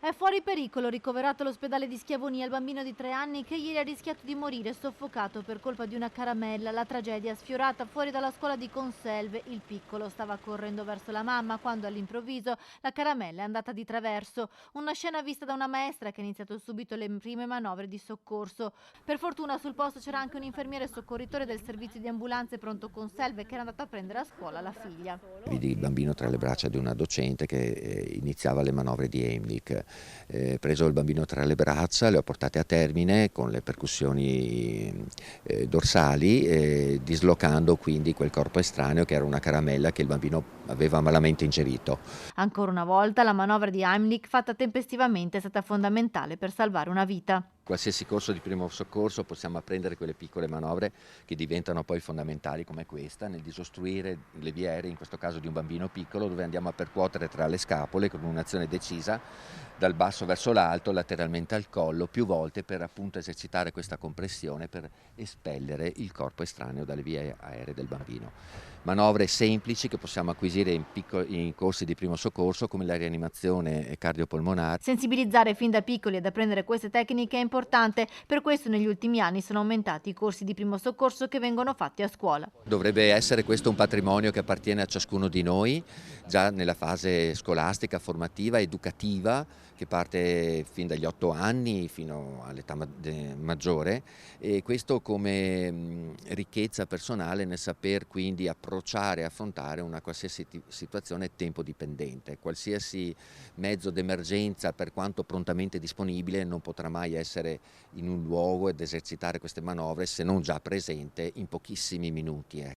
È fuori pericolo, ricoverato all'ospedale di Schiavonia il bambino di 3 anni che ieri ha rischiato di morire soffocato per colpa di una caramella. La tragedia è sfiorata fuori dalla scuola di Conselve. Il piccolo stava correndo verso la mamma quando all'improvviso la caramella è andata di traverso. Una scena vista da una maestra che ha iniziato subito le prime manovre di soccorso. Per fortuna sul posto c'era anche un infermiere soccorritore del servizio di ambulanze pronto Conselve che era andato a prendere a scuola la figlia. Vidi il bambino tra le braccia di una docente che iniziava le manovre di Heimlich. Preso il bambino tra le braccia, le ho portate a termine con le percussioni dorsali, dislocando quindi quel corpo estraneo che era una caramella che il bambino aveva malamente ingerito. Ancora una volta la manovra di Heimlich fatta tempestivamente è stata fondamentale per salvare una vita. Qualsiasi corso di primo soccorso possiamo apprendere quelle piccole manovre che diventano poi fondamentali come questa nel disostruire le vie aeree, in questo caso di un bambino piccolo, dove andiamo a percuotere tra le scapole con un'azione decisa dal basso verso l'alto, lateralmente al collo, più volte per appunto esercitare questa compressione per espellere il corpo estraneo dalle vie aeree del bambino. Manovre semplici che possiamo acquisire in corsi di primo soccorso come la rianimazione cardiopolmonare. Sensibilizzare fin da piccoli ad apprendere queste tecniche è importante, per questo negli ultimi anni sono aumentati i corsi di primo soccorso che vengono fatti a scuola. Dovrebbe essere questo un patrimonio che appartiene a ciascuno di noi, già nella fase scolastica, formativa, educativa, che parte fin dagli 8 anni fino all'età maggiore, e questo come ricchezza personale nel saper quindi approcciare e affrontare una qualsiasi situazione tempo dipendente. Qualsiasi mezzo d'emergenza, per quanto prontamente disponibile, non potrà mai essere in un luogo ed esercitare queste manovre se non già presente in pochissimi minuti.